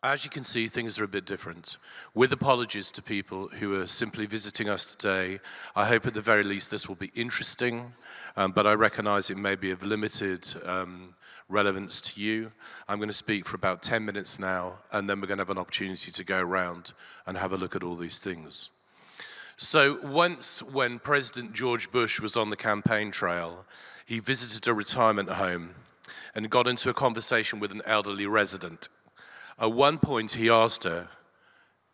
As you can see, things are a bit different. With apologies to people who are simply visiting us today, I hope at the very least this will be interesting, but I recognize it may be of limited relevance to you. I'm going to speak for about 10 minutes now, and then we're going to have an opportunity to go around and have a look at all these things. So once when President George Bush was on the campaign trail, he visited a retirement home and got into a conversation with an elderly resident. At one point, he asked her,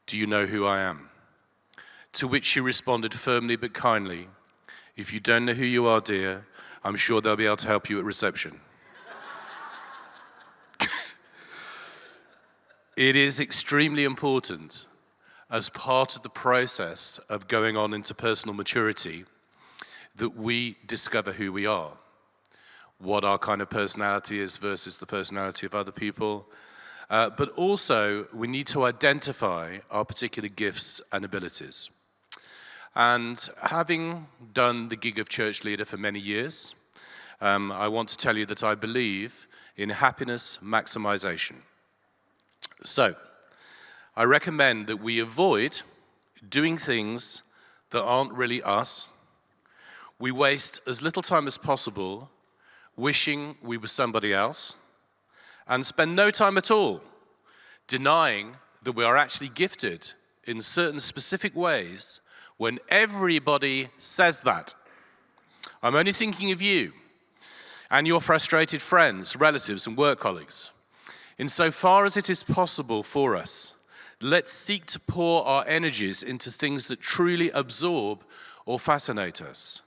"Do you know who I am?" To which she responded firmly but kindly, "If you don't know who you are, dear, I'm sure they'll be able to help you at reception." It is extremely important as part of the process of going on into personal maturity that we discover who we are, what our kind of personality is versus the personality of other people. But also, we need to identify our particular gifts and abilities. And having done the gig of church leader for many years, I want to tell you that I believe in happiness maximization. So, I recommend that we avoid doing things that aren't really us. We waste as little time as possible wishing we were somebody else, and spend no time at all denying that we are actually gifted in certain specific ways when everybody says that. I'm only thinking of you and your frustrated friends, relatives, and work colleagues. Insofar as it is possible for us, let's seek to pour our energies into things that truly absorb or fascinate us.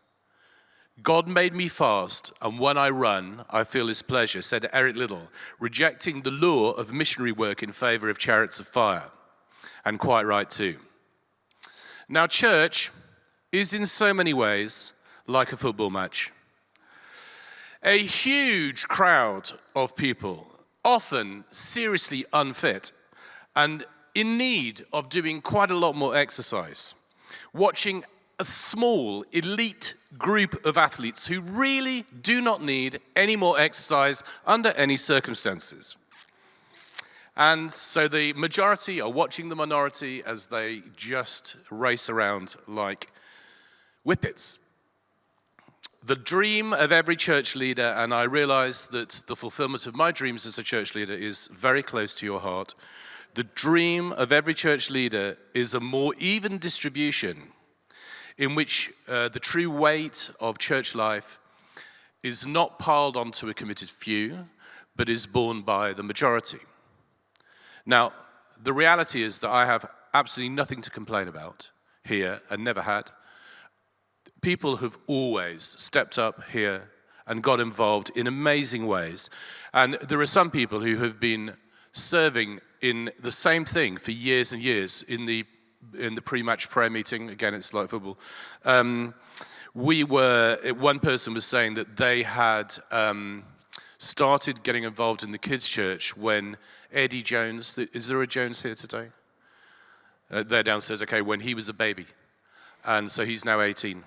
"God made me fast, and when I run, I feel his pleasure," said Eric Liddell, rejecting the lure of missionary work in favor of chariots of fire. And quite right too. Now, church is in so many ways like a football match. A huge crowd of people, often seriously unfit and in need of doing quite a lot more exercise, watching a small elite group of athletes who really do not need any more exercise under any circumstances. And so the majority are watching the minority as they just race around like whippets. The dream of every church leader, and I realize that the fulfillment of my dreams as a church leader is very close to your heart. The dream of every church leader is a more even distribution in which the true weight of church life is not piled onto a committed few, but is borne by the majority. Now, the reality is that I have absolutely nothing to complain about here, and never had. People have always stepped up here and got involved in amazing ways. And there are some people who have been serving in the same thing for years and years in the pre-match prayer meeting. Again, it's like football. One person was saying that they had started getting involved in the kids' church when Eddie Jones, is there a Jones here today? They're downstairs, okay, when he was a baby. And so he's now 18.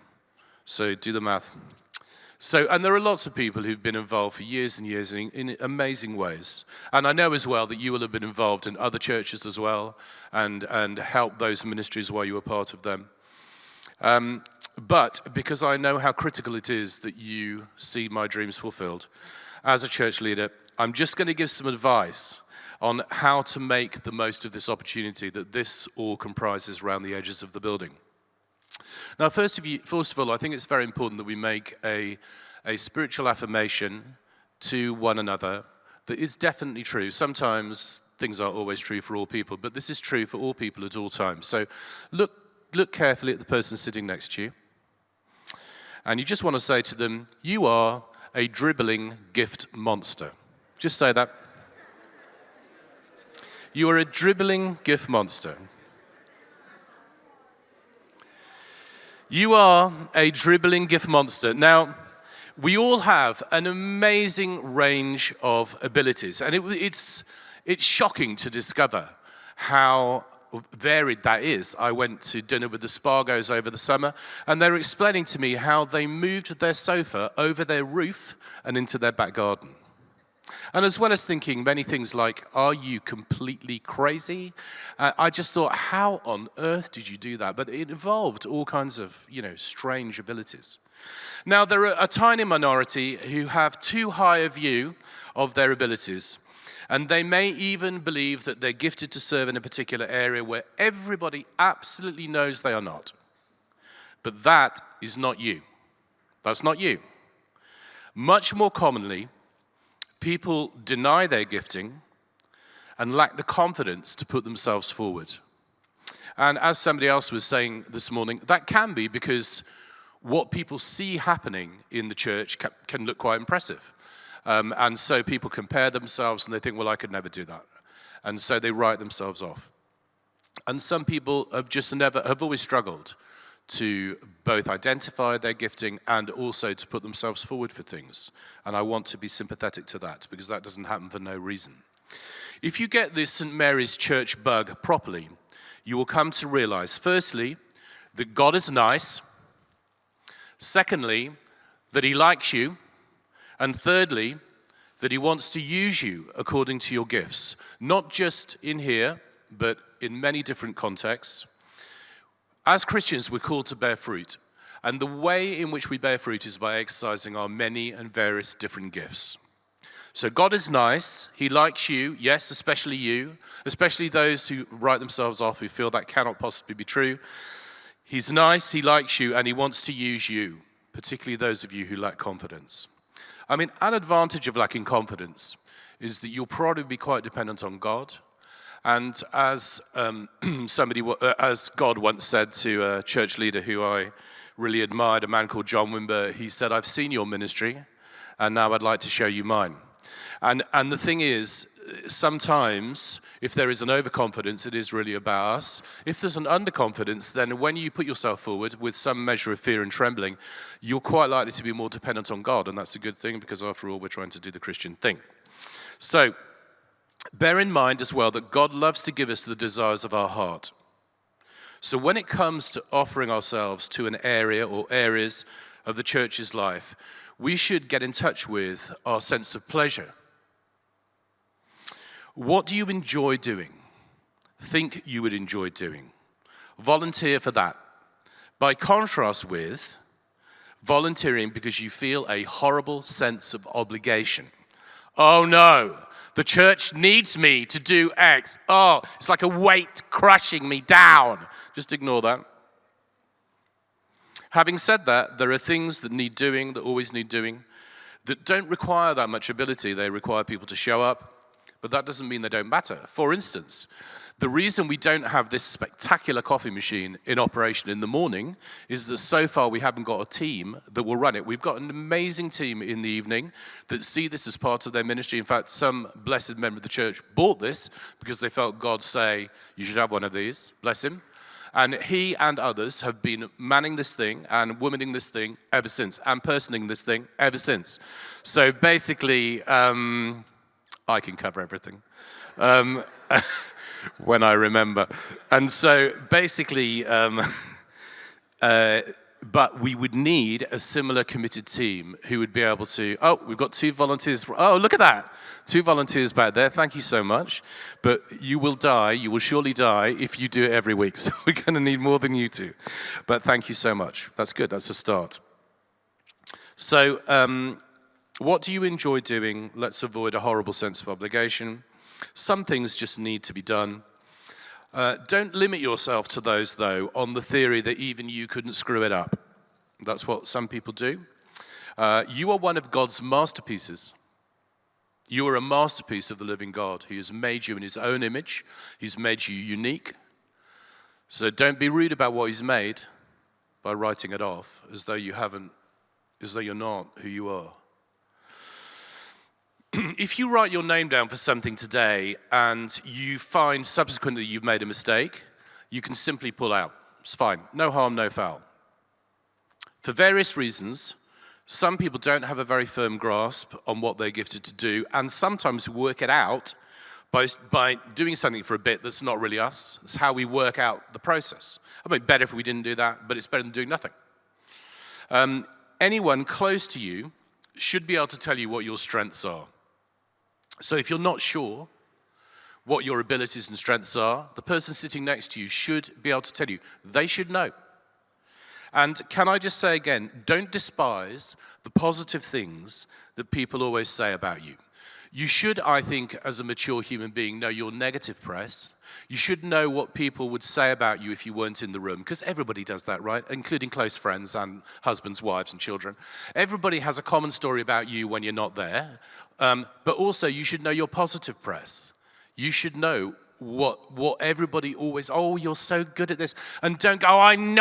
So do the math. So, and there are lots of people who've been involved for years and years in amazing ways. And I know as well that you will have been involved in other churches as well and helped those ministries while you were part of them. But because I know how critical it is that you see my dreams fulfilled, as a church leader, I'm just going to give some advice on how to make the most of this opportunity that this all comprises around the edges of the building. Now, first of all, I think it's very important that we make a spiritual affirmation to one another that is definitely true. Sometimes things aren't always true for all people, but this is true for all people at all times. So look carefully at the person sitting next to you, and you just want to say to them, "You are a dribbling gift monster." Just say that. You are a dribbling gift monster. You are a dribbling gift monster. Now, we all have an amazing range of abilities, and it's shocking to discover how varied that is. I went to dinner with the Spargos over the summer, and they were explaining to me how they moved their sofa over their roof and into their back garden. And as well as thinking many things like, are you completely crazy? I just thought, how on earth did you do that? But it involved all kinds of, strange abilities. Now, there are a tiny minority who have too high a view of their abilities, and they may even believe that they're gifted to serve in a particular area where everybody absolutely knows they are not. But that is not you. That's not you. Much more commonly, people deny their gifting and lack the confidence to put themselves forward. And as somebody else was saying this morning, that can be because what people see happening in the church can look quite impressive. And so people compare themselves and they think, well, I could never do that. And so they write themselves off. And some people have always struggled to both identify their gifting and also to put themselves forward for things. And I want to be sympathetic to that because that doesn't happen for no reason. If you get this St. Mary's Church bug properly, you will come to realize, firstly, that God is nice. Secondly, that he likes you. And thirdly, that he wants to use you according to your gifts. Not just in here, but in many different contexts. As Christians, we're called to bear fruit. And the way in which we bear fruit is by exercising our many and various different gifts. So God is nice. He likes you. Yes, especially you. Especially those who write themselves off, who feel that cannot possibly be true. He's nice, he likes you, and he wants to use you, particularly those of you who lack confidence. I mean, an advantage of lacking confidence is that you'll probably be quite dependent on God. And as as God once said to a church leader who I really admired, a man called John Wimber, he said, I've seen your ministry, and now I'd like to show you mine. And the thing is, sometimes, if there is an overconfidence, it is really about us. If there's an underconfidence, then when you put yourself forward with some measure of fear and trembling, you're quite likely to be more dependent on God, and that's a good thing because, after all, we're trying to do the Christian thing. So, bear in mind as well that God loves to give us the desires of our heart. So when it comes to offering ourselves to an area or areas of the church's life, we should get in touch with our sense of pleasure. What do you enjoy doing? Think you would enjoy doing. Volunteer for that. By contrast with volunteering because you feel a horrible sense of obligation. Oh no, the church needs me to do X. Oh, it's like a weight crushing me down. Just ignore that. Having said that, there are things that need doing, that always need doing, that don't require that much ability. They require people to show up, but that doesn't mean they don't matter. For instance, the reason we don't have this spectacular coffee machine in operation in the morning is that so far we haven't got a team that will run it. We've got an amazing team in the evening that see this as part of their ministry. In fact, some blessed member of the church bought this because they felt God say, you should have one of these, bless him. And he and others have been manning this thing and womaning this thing ever since, and personing this thing ever since. So basically, I can cover everything. When I remember. And so basically, but we would need a similar committed team who would be able to, we've got 2 volunteers. Oh, look at that. 2 volunteers back there. Thank you so much. But you will surely die if you do it every week. So we're going to need more than you 2. But thank you so much. That's good. That's a start. So what do you enjoy doing? Let's avoid a horrible sense of obligation. Some things just need to be done. Don't limit yourself to those, though, on the theory that even you couldn't screw it up. That's what some people do. You are one of God's masterpieces. You are a masterpiece of the living God. He has made you in his own image. He's made you unique. So don't be rude about what he's made by writing it off as though you're not who you are. If you write your name down for something today and you find subsequently you've made a mistake, you can simply pull out. It's fine. No harm, no foul. For various reasons, some people don't have a very firm grasp on what they're gifted to do and sometimes work it out by doing something for a bit that's not really us. It's how we work out the process. I mean, better if we didn't do that, but it's better than doing nothing. Anyone close to you should be able to tell you what your strengths are. So if you're not sure what your abilities and strengths are, the person sitting next to you should be able to tell you. They should know. And can I just say again, don't despise the positive things that people always say about you. You should, I think, as a mature human being, know your negative press. You should know what people would say about you if you weren't in the room, because everybody does that, right? Including close friends and husbands, wives, and children. Everybody has a common story about you when you're not there. But also, you should know your positive press. You should know what everybody always, oh, you're so good at this. And don't go, oh, I'm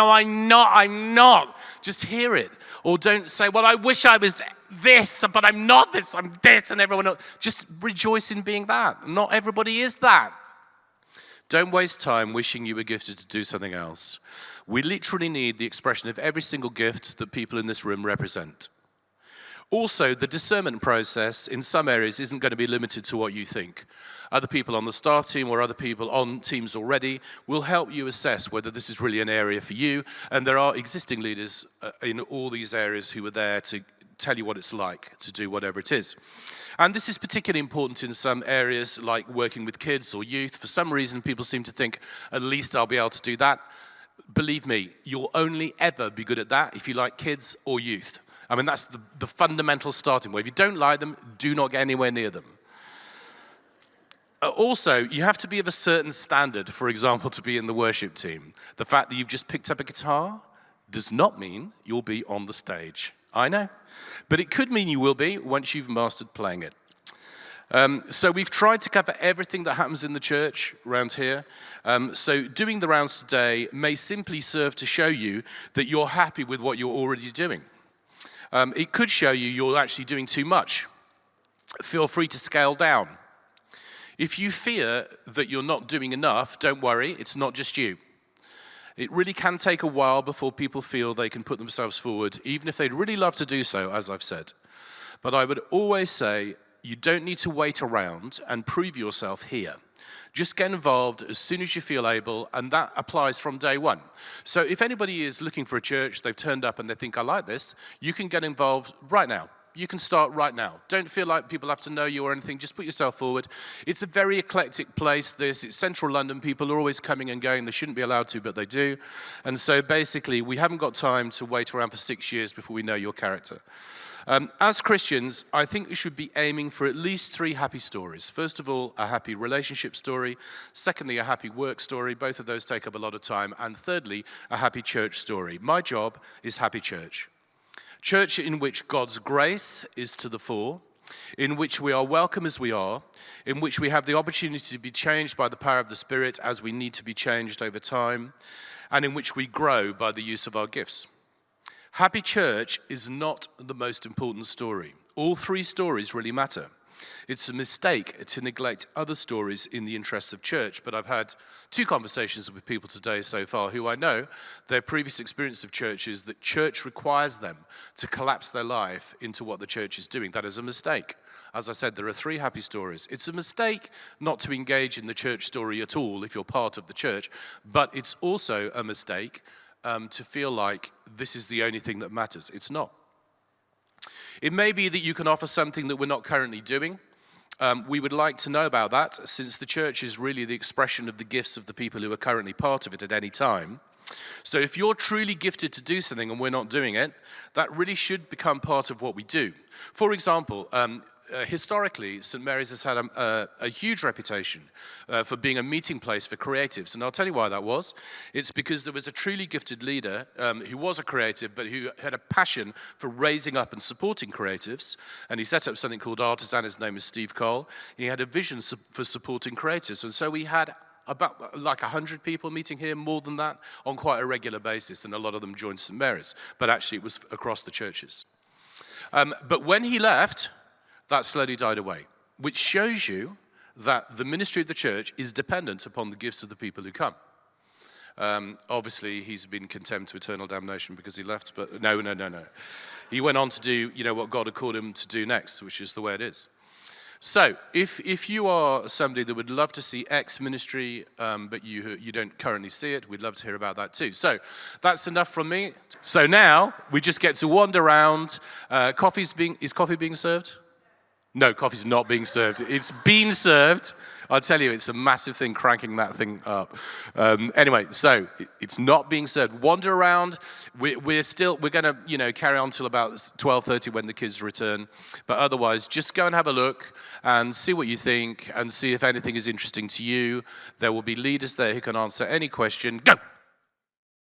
not. Just hear it. Or don't say, well, I wish I was this, but I'm not this, I'm this, and everyone else. Just rejoice in being that. Not everybody is that. Don't waste time wishing you were gifted to do something else. We literally need the expression of every single gift that people in this room represent. Also, the discernment process in some areas isn't going to be limited to what you think. Other people on the staff team or other people on teams already will help you assess whether this is really an area for you. And there are existing leaders in all these areas who are there to tell you what it's like to do whatever it is. And this is particularly important in some areas like working with kids or youth. For some reason, people seem to think, at least I'll be able to do that. Believe me, you'll only ever be good at that if you like kids or youth. I mean, that's the fundamental starting point. If you don't like them, do not get anywhere near them. Also, you have to be of a certain standard, for example, to be in the worship team. The fact that you've just picked up a guitar does not mean you'll be on the stage. I know. But it could mean you will be once you've mastered playing it. So we've tried to cover everything that happens in the church around here. So doing the rounds today may simply serve to show you that you're happy with what you're already doing. It could show you you're actually doing too much. Feel free to scale down. If you fear that you're not doing enough, don't worry, it's not just you. It really can take a while before people feel they can put themselves forward, even if they'd really love to do so, as I've said. But I would always say, you don't need to wait around and prove yourself here. Just get involved as soon as you feel able, and that applies from day one. So if anybody is looking for a church, they've turned up and they think, I like this, you can get involved right now. You can start right now. Don't feel like people have to know you or anything. Just put yourself forward. It's a very eclectic place. It's central London. People are always coming and going. They shouldn't be allowed to, but they do. And so basically, we haven't got time to wait around for 6 years before we know your character. As Christians, I think we should be aiming for at least 3 happy stories. First of all, a happy relationship story. Secondly, a happy work story. Both of those take up a lot of time. And thirdly, a happy church story. My job is happy church. Church in which God's grace is to the fore, in which we are welcome as we are, in which we have the opportunity to be changed by the power of the Spirit as we need to be changed over time, and in which we grow by the use of our gifts. Happy church is not the most important story. All 3 stories really matter. It's a mistake to neglect other stories in the interests of church, but I've had 2 conversations with people today so far who I know their previous experience of church is that church requires them to collapse their life into what the church is doing. That is a mistake. As I said, there are 3 happy stories. It's a mistake not to engage in the church story at all if you're part of the church, but it's also a mistake to feel like this is the only thing that matters. It's not. It may be that you can offer something that we're not currently doing. We would like to know about that, since the church is really the expression of the gifts of the people who are currently part of it at any time. So if you're truly gifted to do something and we're not doing it, that really should become part of what we do. For example, historically, St. Mary's has had a huge reputation for being a meeting place for creatives. And I'll tell you why that was. It's because there was a truly gifted leader who was a creative, but who had a passion for raising up and supporting creatives. And he set up something called Artisan. His name is Steve Cole. He had a vision for supporting creatives. And so we had about like 100 people meeting here, more than that, on quite a regular basis. And a lot of them joined St. Mary's. But actually, it was across the churches. But when he left, that slowly died away, which shows you that the ministry of the church is dependent upon the gifts of the people who come. Obviously, he's been condemned to eternal damnation because he left, but no. He went on to do, what God had called him to do next, which is the way it is. So, if you are somebody that would love to see X ministry, but you don't currently see it, we'd love to hear about that too. So, that's enough from me. So now, we just get to wander around. Is coffee being served? No, coffee's not being served. It's been served. I'll tell you, it's a massive thing cranking that thing up. Anyway, so it's not being served. Wander around. We're going to carry on till about 12:30 when the kids return. But otherwise, just go and have a look and see what you think and see if anything is interesting to you. There will be leaders there who can answer any question. Go.